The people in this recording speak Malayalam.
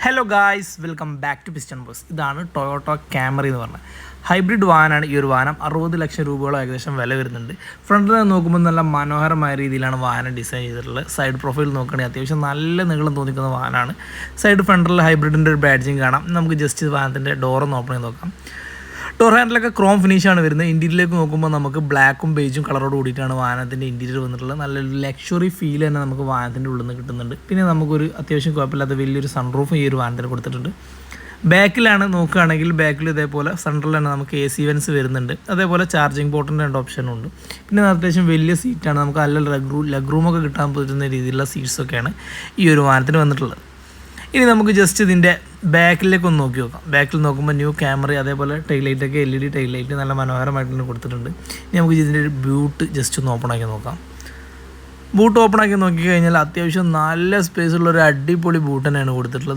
Hello guys, welcome back to piston boss. ഇതാണ് ടൊയോട്ടോ ക്യാമറി എന്ന് പറഞ്ഞത് ഹൈബ്രിഡ് വാഹനമാണ്. ഈ ഒരു വാഹനം 60 ലക്ഷം രൂപയോളം ഏകദേശം വില വരുന്നുണ്ട്. ഫ്രണ്ടിൽ നിന്ന് നോക്കുമ്പോൾ നല്ല മനോഹരമായ രീതിയിലാണ് വാഹനം ഡിസൈൻ ചെയ്തിട്ടുള്ളത്. സൈഡ് പ്രൊഫൈൽ നോക്കുകയാണെങ്കിൽ അത്യാവശ്യം നല്ല നീളം തോന്നിക്കുന്ന വാഹനമാണ്. സൈഡ് ഫ്രണ്ടിൽ ഹൈബ്രിഡിൻ്റെ ഒരു ബാഡ്ജിങ് കാണാം. നമുക്ക് ജസ്റ്റ് വാഹനത്തിൻ്റെ ഡോറൊന്ന് ഓപ്പൺ ചെയ്ത് നോക്കാം. ഡോർ ഹാൻഡിലൊക്കെ ക്രോം ഫിനിഷാണ് വരുന്നത്. ഇൻറ്റീരിയറിലേക്ക് നോക്കുമ്പോൾ നമുക്ക് ബ്ലാക്കും ബേജും കളറോട് കൂടിയിട്ടാണ് വാഹനത്തിൻ്റെ ഇൻറ്റീരിയർ വന്നിട്ടുള്ളത്. നല്ലൊരു ലക്ഷറി ഫീൽ തന്നെ നമുക്ക് വാഹനത്തിൻ്റെ ഉള്ളിൽ നിന്ന് കിട്ടുന്നുണ്ട്. പിന്നെ നമുക്കൊരു അത്യാവശ്യം കുഴപ്പമില്ലാത്ത വലിയൊരു സൺറൂഫും ഈ ഒരു വാഹനത്തിന് കൊടുത്തിട്ടുണ്ട്. ബാക്കിലാണ് നോക്കുകയാണെങ്കിൽ ബാക്കിൽ ഇതേപോലെ സെൻട്രൽ തന്നെ നമുക്ക് AC വെൻസ് വരുന്നുണ്ട്. അതേപോലെ ചാർജിങ് പോർട്ടിൻ്റെ 2 ഓപ്ഷനുണ്ട്. പിന്നെ അത്യാവശ്യം വലിയ സീറ്റാണ്. നമുക്ക് നല്ല ലെഗ് റൂമൊക്കെ കിട്ടാൻ പറ്റുന്ന രീതിയിലുള്ള സീറ്റ്സൊക്കെയാണ് ഈ ഒരു വാഹനത്തിന് വന്നിട്ടുള്ളത്. ഇനി നമുക്ക് ജസ്റ്റ് ഇതിൻ്റെ ബാക്കിലേക്ക് ഒന്ന് നോക്കി നോക്കാം. ബാക്കിൽ നോക്കുമ്പോൾ ന്യൂ ക്യാമറ, അതേപോലെ ടൈലൈറ്റൊക്കെ LED ടൈലൈറ്റ് നല്ല മനോഹരമായിട്ട് തന്നെ കൊടുത്തിട്ടുണ്ട്. ഇനി നമുക്ക് ഇതിൻ്റെ ഒരു ബൂട്ട് ജസ്റ്റ് ഒന്ന് ഓപ്പൺ ആക്കി നോക്കാം. ബൂട്ട് ഓപ്പൺ ആക്കി നോക്കിക്കഴിഞ്ഞാൽ അത്യാവശ്യം നല്ല സ്പേസുള്ള ഒരു അടിപൊളി ബൂട്ട് തന്നെയാണ് കൊടുത്തിട്ടുള്ളത്.